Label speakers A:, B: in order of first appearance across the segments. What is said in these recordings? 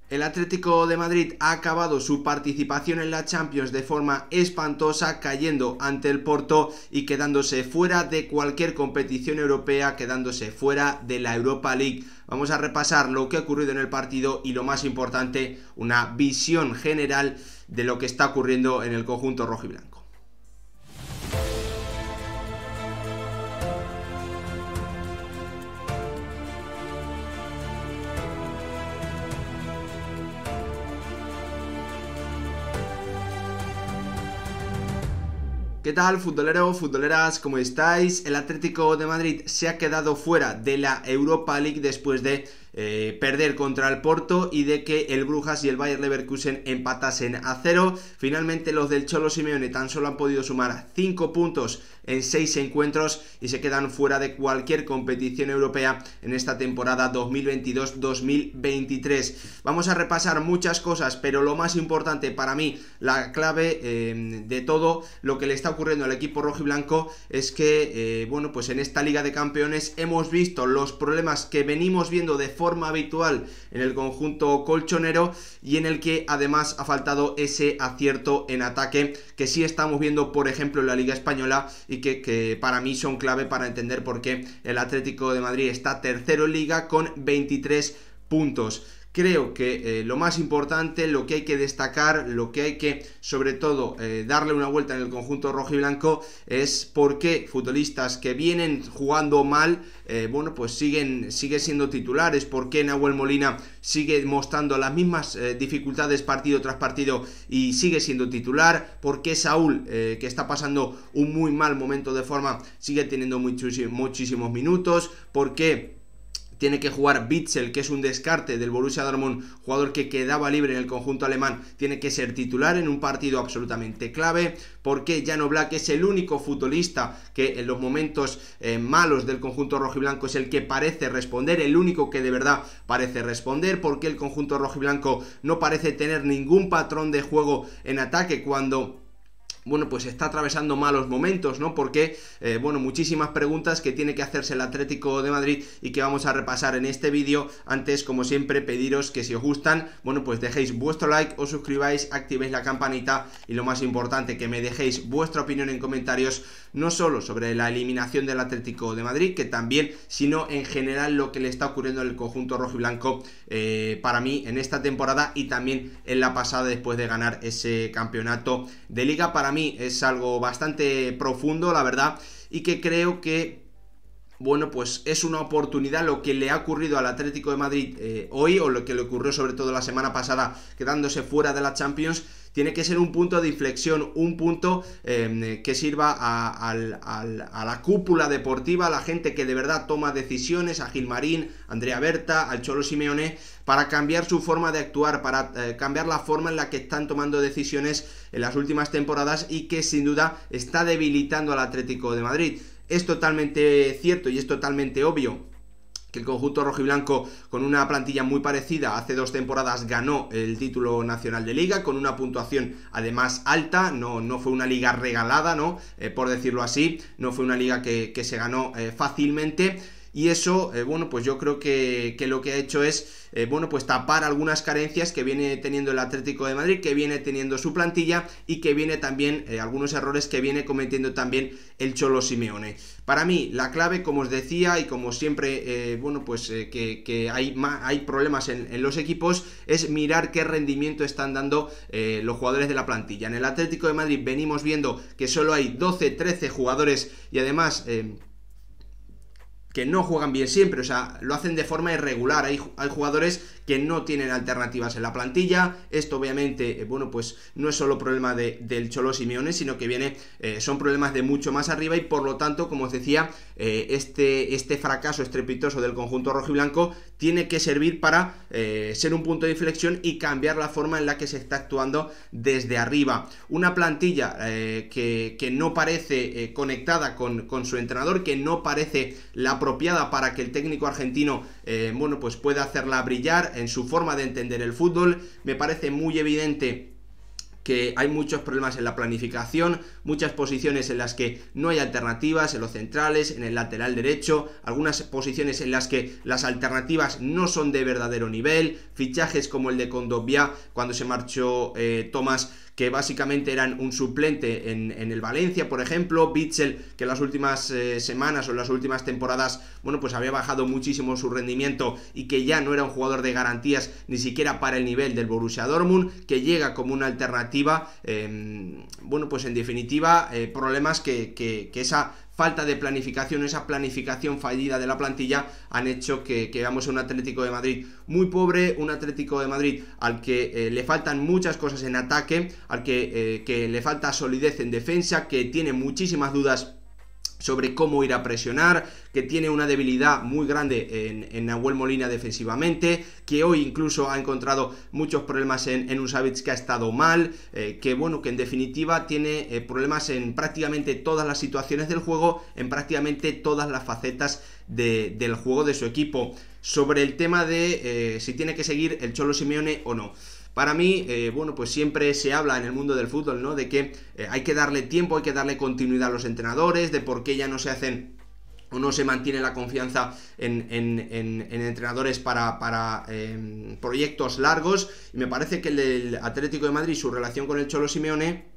A: El Atlético de Madrid ha acabado su participación en la Champions de forma espantosa, cayendo ante el Porto y quedándose fuera de cualquier competición europea, quedándose fuera de la Europa League. Vamos a repasar lo que ha ocurrido en el partido y, lo más importante, una visión general de lo que está ocurriendo en el conjunto rojiblanco. ¿Qué tal, futboleros, futboleras? ¿Cómo estáis? El Atlético de Madrid se ha quedado fuera de la Europa League después de perder contra el Porto y de que el Brujas y el Bayer Leverkusen empatasen a 0. Finalmente los del Cholo Simeone tan solo han podido sumar 5 puntos en 6 encuentros y se quedan fuera de cualquier competición europea en esta temporada 2022-2023. Vamos a repasar muchas cosas, pero lo más importante para mí, la clave de todo lo que le está ocurriendo al equipo rojiblanco es que, bueno, pues en esta Liga de Campeones hemos visto los problemas que venimos viendo de forma habitual en el conjunto colchonero y en el que además ha faltado ese acierto en ataque que sí estamos viendo, por ejemplo, en la Liga Española y que para mí son clave para entender por qué el Atlético de Madrid está tercero en Liga con 23 puntos. Creo que lo más importante, lo que hay que destacar, lo que hay que, sobre todo, darle una vuelta en el conjunto rojiblanco es por qué futbolistas que vienen jugando mal, bueno, pues siguen siendo titulares, por qué Nahuel Molina sigue mostrando las mismas dificultades partido tras partido y sigue siendo titular, por qué Saúl, que está pasando un muy mal momento de forma, sigue teniendo muchísimos minutos, por qué tiene que jugar Witsel, que es un descarte del Borussia Dortmund, jugador que quedaba libre en el conjunto alemán, tiene que ser titular en un partido absolutamente clave. Porque Jan Oblak es el único futbolista que en los momentos malos del conjunto rojiblanco es el que parece responder, el único que de verdad parece responder. Porque el conjunto rojiblanco no parece tener ningún patrón de juego en ataque cuando, bueno, pues está atravesando malos momentos, ¿no? Porque, bueno, muchísimas preguntas que tiene que hacerse el Atlético de Madrid y que vamos a repasar en este vídeo. Antes, como siempre, pediros que si os gustan, bueno, pues dejéis vuestro like, os suscribáis, activéis la campanita y lo más importante, que me dejéis vuestra opinión en comentarios, no solo sobre la eliminación del Atlético de Madrid, que también, sino en general lo que le está ocurriendo al conjunto rojiblanco para mí en esta temporada y también en la pasada después de ganar ese campeonato de Liga. Para mí es algo bastante profundo, la verdad, y que creo que, bueno, pues es una oportunidad lo que le ha ocurrido al Atlético de Madrid hoy, o lo que le ocurrió sobre todo la semana pasada quedándose fuera de la Champions. Tiene que ser un punto de inflexión, un punto que sirva a la cúpula deportiva, a la gente que de verdad toma decisiones, a Gilmarín, Andrea Berta, al Cholo Simeone, para cambiar su forma de actuar, para cambiar la forma en la que están tomando decisiones en las últimas temporadas y que sin duda está debilitando al Atlético de Madrid. Es totalmente cierto y es totalmente obvio que el conjunto rojiblanco, con una plantilla muy parecida, hace 2 temporadas ganó el título nacional de Liga, con una puntuación además alta, no fue una liga regalada, ¿no? Por decirlo así, no fue una liga que se ganó fácilmente. Y eso, bueno, pues yo creo que lo que ha hecho es, bueno, pues tapar algunas carencias que viene teniendo el Atlético de Madrid, que viene teniendo su plantilla y que viene también, algunos errores que viene cometiendo también el Cholo Simeone. Para mí, la clave, como os decía, y como siempre, bueno, pues que hay problemas en los equipos, es mirar qué rendimiento están dando los jugadores de la plantilla. En el Atlético de Madrid venimos viendo que solo hay 12-13 jugadores y además que no juegan bien siempre, o sea, lo hacen de forma irregular. Hay jugadores que no tienen alternativas en la plantilla. Esto obviamente, bueno, pues no es solo problema del Cholo Simeone, sino que son problemas de mucho más arriba y por lo tanto, como os decía, este fracaso estrepitoso del conjunto rojiblanco tiene que servir para ser un punto de inflexión y cambiar la forma en la que se está actuando desde arriba. Una plantilla que no parece conectada con su entrenador, que no parece la apropiada para que el técnico argentino, bueno, pues pueda hacerla brillar en su forma de entender el fútbol. Me parece muy evidente que hay muchos problemas en la planificación, muchas posiciones en las que no hay alternativas, en los centrales, en el lateral derecho, algunas posiciones en las que las alternativas no son de verdadero nivel, fichajes como el de Kondogbia cuando se marchó Thomas, que básicamente eran un suplente en el Valencia, por ejemplo, Witsel, que en las últimas semanas o en las últimas temporadas, bueno, pues había bajado muchísimo su rendimiento y que ya no era un jugador de garantías ni siquiera para el nivel del Borussia Dortmund, que llega como una alternativa, bueno, pues en definitiva, problemas que esa falta de planificación, esa planificación fallida de la plantilla han hecho que veamos un Atlético de Madrid muy pobre, un Atlético de Madrid al que le faltan muchas cosas en ataque, al que le falta solidez en defensa, que tiene muchísimas dudas sobre cómo ir a presionar, que tiene una debilidad muy grande en Nahuel Molina defensivamente, que hoy incluso ha encontrado muchos problemas en un Savic que ha estado mal, que bueno, que en definitiva tiene problemas en prácticamente todas las situaciones del juego, en prácticamente todas las facetas del juego de su equipo. Sobre el tema de si tiene que seguir el Cholo Simeone o no. Para mí, bueno, pues siempre se habla en el mundo del fútbol, ¿no? De que hay que darle tiempo, hay que darle continuidad a los entrenadores, de por qué ya no se hacen o no se mantiene la confianza en entrenadores para proyectos largos. Y me parece que el Atlético de Madrid, su relación con el Cholo Simeone,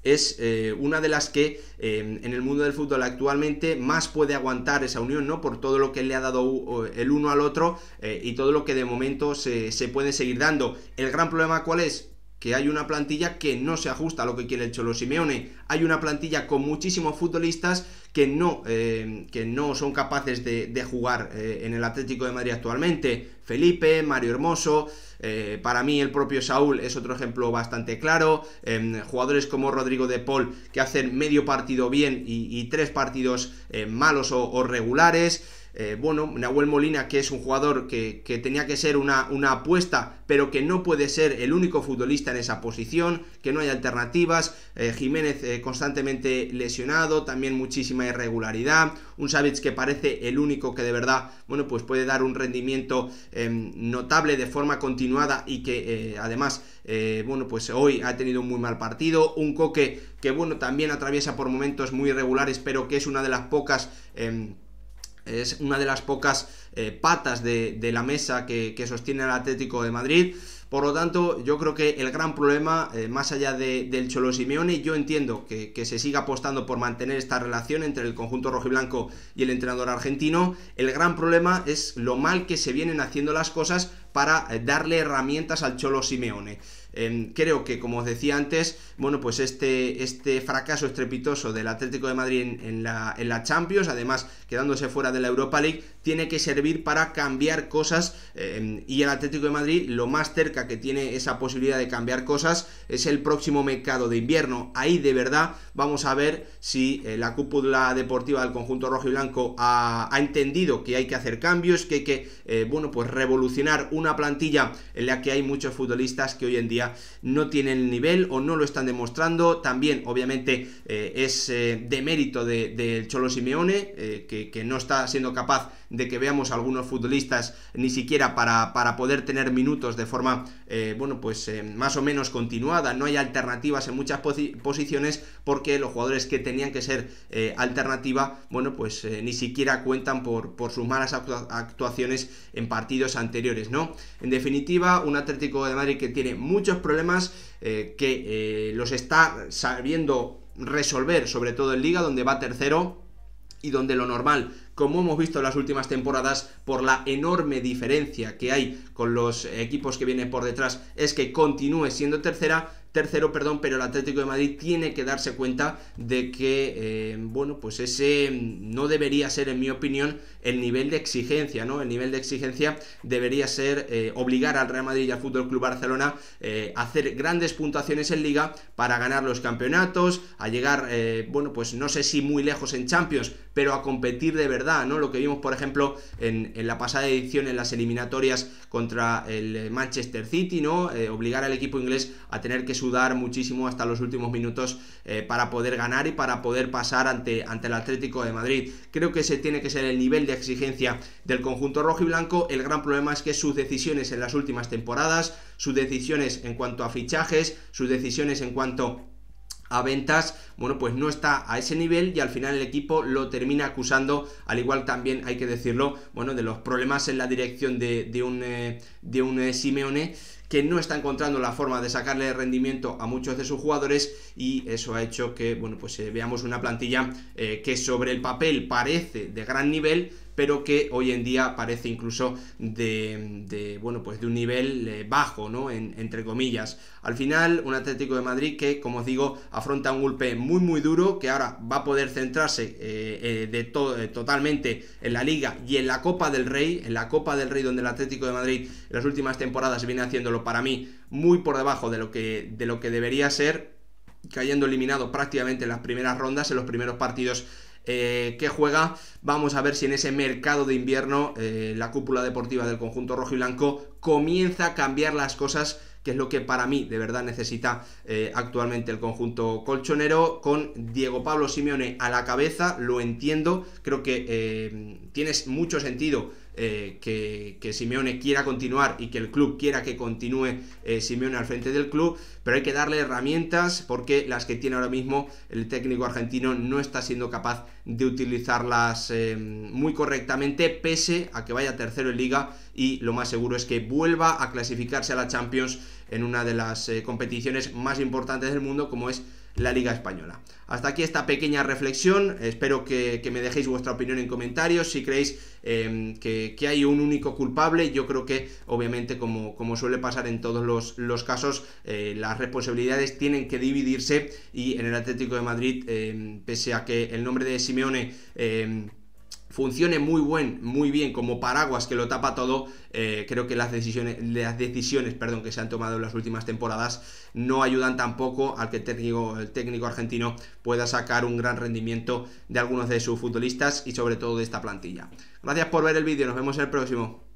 A: es una de las que en el mundo del fútbol actualmente más puede aguantar esa unión, ¿no? Por todo lo que le ha dado el uno al otro y todo lo que de momento se puede seguir dando. El gran problema, ¿cuál es? Que hay una plantilla que no se ajusta a lo que quiere el Cholo Simeone. Hay una plantilla con muchísimos futbolistas que no son capaces de jugar en el Atlético de Madrid actualmente. Felipe, Mario Hermoso, para mí el propio Saúl es otro ejemplo bastante claro. Jugadores como Rodrigo de Paul, que hacen medio partido bien y 3 partidos malos o regulares. Bueno, Nahuel Molina, que es un jugador que tenía que ser una apuesta, pero que no puede ser el único futbolista en esa posición, que no hay alternativas. Jiménez constantemente lesionado, también muchísima irregularidad. Un Savic que parece el único que de verdad, bueno, pues puede dar un rendimiento notable de forma continuada y que además, bueno, pues hoy ha tenido un muy mal partido. Un Coque que, bueno, también atraviesa por momentos muy irregulares, pero que es una de las pocas patas de la mesa que sostiene el Atlético de Madrid. Por lo tanto, yo creo que el gran problema, más allá del Cholo Simeone, yo entiendo que se siga apostando por mantener esta relación entre el conjunto rojiblanco y el entrenador argentino. El gran problema es lo mal que se vienen haciendo las cosas para darle herramientas al Cholo Simeone. Creo que, como os decía antes, bueno, pues este fracaso estrepitoso del Atlético de Madrid en la Champions, además quedándose fuera de la Europa League, tiene que servir para cambiar cosas, y el Atlético de Madrid lo más cerca que tiene esa posibilidad de cambiar cosas es el próximo mercado de invierno. Ahí de verdad vamos a ver si la cúpula deportiva del conjunto rojo y blanco ha entendido que hay que hacer cambios, que hay que bueno, pues revolucionar una plantilla en la que hay muchos futbolistas que hoy en día no tienen el nivel o no lo están demostrando. También obviamente es de mérito del Cholo Simeone, que no está siendo capaz de que veamos algunos futbolistas ni siquiera para poder tener minutos de forma bueno, pues más o menos continuada. No hay alternativas en muchas posiciones porque los jugadores que tenían que ser alternativa, bueno, pues ni siquiera cuentan por sus malas actuaciones en partidos anteriores, ¿no? En definitiva, un Atlético de Madrid que tiene muchos problemas, que los está sabiendo resolver, sobre todo en Liga, donde va tercero y donde lo normal, como hemos visto en las últimas temporadas, por la enorme diferencia que hay con los equipos que vienen por detrás, es que continúe siendo tercero, pero el Atlético de Madrid tiene que darse cuenta de que, bueno, pues ese no debería ser, en mi opinión, el nivel de exigencia, ¿no? El nivel de exigencia debería ser obligar al Real Madrid y al Fútbol Club Barcelona a hacer grandes puntuaciones en Liga para ganar los campeonatos, a llegar, bueno, pues no sé si muy lejos en Champions, pero a competir de verdad, ¿no? Lo que vimos, por ejemplo, en la pasada edición, en las eliminatorias contra el Manchester City, ¿no? Obligar al equipo inglés a tener que subir sudar muchísimo hasta los últimos minutos para poder ganar y para poder pasar ante el Atlético de Madrid. Creo que ese tiene que ser el nivel de exigencia del conjunto rojiblanco. El gran problema es que sus decisiones en las últimas temporadas, sus decisiones en cuanto a fichajes, sus decisiones en cuanto a ventas, bueno, pues no está a ese nivel y al final el equipo lo termina acusando, al igual también hay que decirlo, bueno, de los problemas en la dirección de un Simeone, que no está encontrando la forma de sacarle rendimiento a muchos de sus jugadores, y eso ha hecho que, bueno, pues veamos una plantilla que sobre el papel parece de gran nivel, pero que hoy en día parece incluso de un nivel bajo, ¿no? Entre comillas. Al final, un Atlético de Madrid que, como os digo, afronta un golpe muy muy duro, que ahora va a poder centrarse totalmente en la Liga y en la Copa del Rey, donde el Atlético de Madrid en las últimas temporadas viene haciéndolo, para mí, muy por debajo de lo que debería ser, cayendo eliminado prácticamente en las primeras rondas, en los primeros partidos que juega. Vamos a ver si en ese mercado de invierno la cúpula deportiva del conjunto rojiblanco comienza a cambiar las cosas, que es lo que para mí de verdad necesita actualmente el conjunto colchonero, con Diego Pablo Simeone a la cabeza. Lo entiendo, creo que tiene mucho sentido que Simeone quiera continuar y que el club quiera que continúe Simeone al frente del club, pero hay que darle herramientas, porque las que tiene ahora mismo el técnico argentino no está siendo capaz de utilizarlas muy correctamente, pese a que vaya tercero en Liga, y lo más seguro es que vuelva a clasificarse a la Champions en una de las competiciones más importantes del mundo, como es la Liga Española. Hasta aquí esta pequeña reflexión. Espero que me dejéis vuestra opinión en comentarios. Si creéis que hay un único culpable, yo creo que obviamente, como suele pasar en todos los casos, las responsabilidades tienen que dividirse, y en el Atlético de Madrid, pese a que el nombre de Simeone funcione muy bien como paraguas que lo tapa todo, creo que las decisiones que se han tomado en las últimas temporadas no ayudan tampoco al que el técnico argentino pueda sacar un gran rendimiento de algunos de sus futbolistas y sobre todo de esta plantilla. Gracias por ver el vídeo, nos vemos en el próximo.